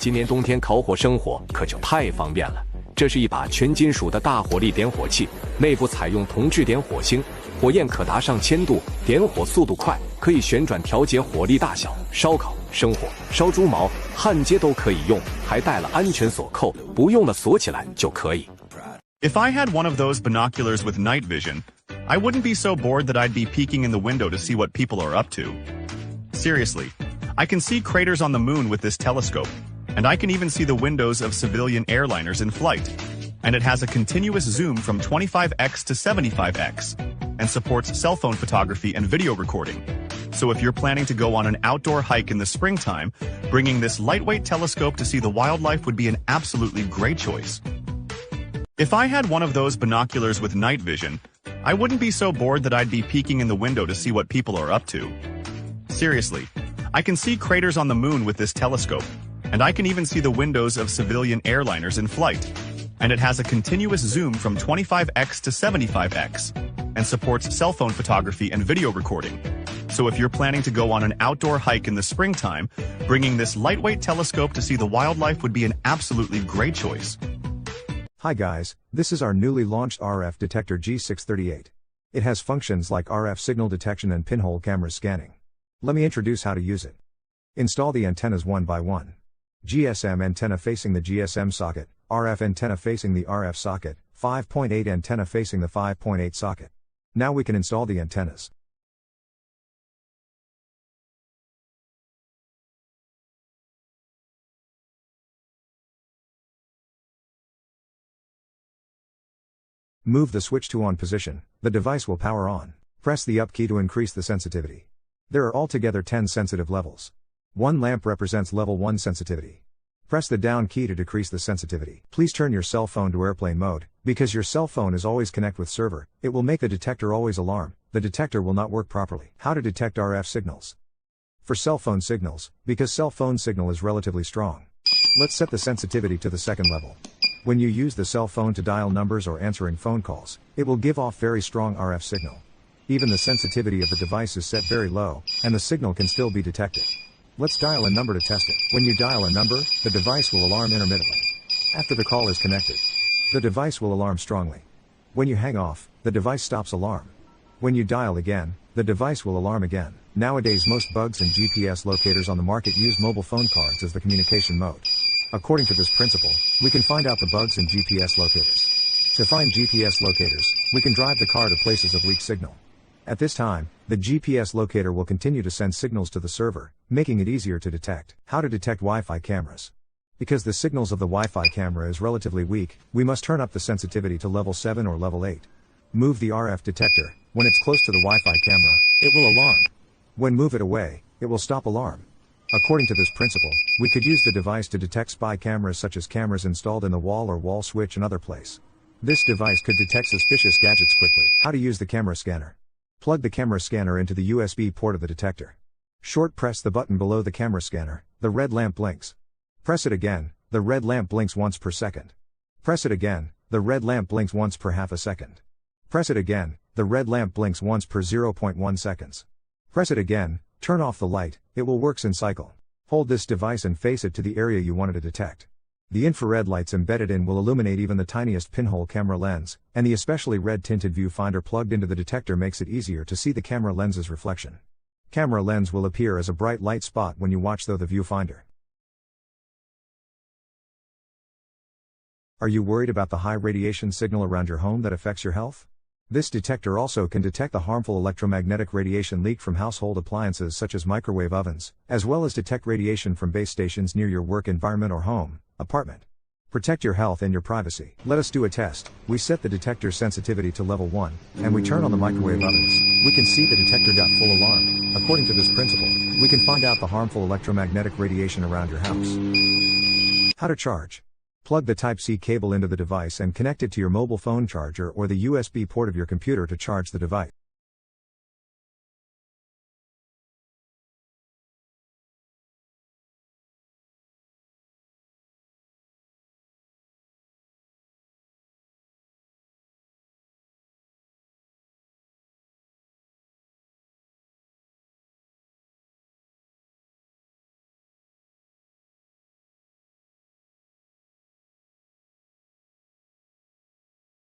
今年冬天烤火生火可就太方便了。这是一把全金属的大火力点火器，内部采用铜制点火星，火焰可达上千度，点火速度快，可以旋转调节火力大小，烧烤、生火、烧猪毛、焊接都可以用，还带了安全锁扣，不用了锁起来就可以。If I had one of those binoculars with night vision, I wouldn't be so bored that I'd be peeking in the window to see what people are up to. Seriously, I can see craters on the moon with this telescope, and I can even see the windows of civilian airliners in flight. And it has a continuous zoom from 25x to 75x, and supports cell phone photography and video recording. So if you're planning to go on an outdoor hike in the springtime, bringing this lightweight telescope to see the wildlife would be an absolutely great choice. If I had one of those binoculars with night vision, I wouldn't be so bored that I'd be peeking in the window to see what people are up to. Seriously, I can see craters on the moon with this telescope, and I can even see the windows of civilian airliners in flight. And it has a continuous zoom from 25x to 75x, and supports cell phone photography and video recording. So if you're planning to go on an outdoor hike in the springtime, bringing this lightweight telescope to see the wildlife would be an absolutely great choice. Hi guys, this is our newly launched RF detector G638. It has functions like RF signal detection and pinhole camera scanning. Let me introduce how to use it. Install the antennas one by one. GSM antenna facing the GSM socket, RF antenna facing the RF socket, 5.8 antenna facing the 5.8 socket. Now we can install the antennas. Move the switch to on position, the device will power on. Press the up key to increase the sensitivity. There are altogether 10 sensitive levels. One lamp represents level 1 sensitivity. Press the down key to decrease the sensitivity. Please turn your cell phone to airplane mode, because your cell phone is always connected with server, it will make the detector always alarm, the detector will not work properly. How to detect RF signals. For cell phone signals, because cell phone signal is relatively strong. Let's set the sensitivity to the second level. When you use the cell phone to dial numbers or answering phone calls, it will give off very strong RF signal. Even the sensitivity of the device is set very low, and the signal can still be detected. Let's dial a number to test it. When you dial a number, the device will alarm intermittently. After the call is connected, the device will alarm strongly. When you hang off, the device stops alarm. When you dial again, the device will alarm again. Nowadays most bugs and GPS locators on the market use mobile phone cards as the communication mode. According to this principle, we can find out the bugs in GPS locators. To find GPS locators, we can drive the car to places of weak signal. At this time, the GPS locator will continue to send signals to the server, making it easier to detect. How to detect Wi-Fi cameras. Because the signals of the Wi-Fi camera is relatively weak, we must turn up the sensitivity to level 7 or level 8. Move the RF detector. When it's close to the Wi-Fi camera, it will alarm. When move it away, it will stop alarm. According to this principle, we could use the device to detect spy cameras such as cameras installed in the wall or wall switch and other place. This device could detect suspicious gadgets quickly. How to use the camera scanner. Plug the camera scanner into the USB port of the detector. Short press the button below the camera scanner, the red lamp blinks. Press it again, the red lamp blinks once per second. Press it again, the red lamp blinks once per half a second. Press it again, the red lamp blinks once per 0.1 seconds. Press it again, turn off the light, it will works in cycle. Hold this device and face it to the area you wanted to detect. The infrared lights embedded in will illuminate even the tiniest pinhole camera lens, and the especially red tinted viewfinder plugged into the detector makes it easier to see the camera lens's reflection. Camera lens will appear as a bright light spot when you watch through the viewfinder. Are you worried about the high radiation signal around your home that affects your health? This detector also can detect the harmful electromagnetic radiation leak from household appliances such as microwave ovens, as well as detect radiation from base stations near your work environment or home, apartment. Protect your health and your privacy. Let us do a test. We set the detector's sensitivity to level 1, and we turn on the microwave ovens. We can see the detector got full alarm. According to this principle, we can find out the harmful electromagnetic radiation around your house. How to charge. Plug the Type-C cable into the device and connect it to your mobile phone charger or the USB port of your computer to charge the device.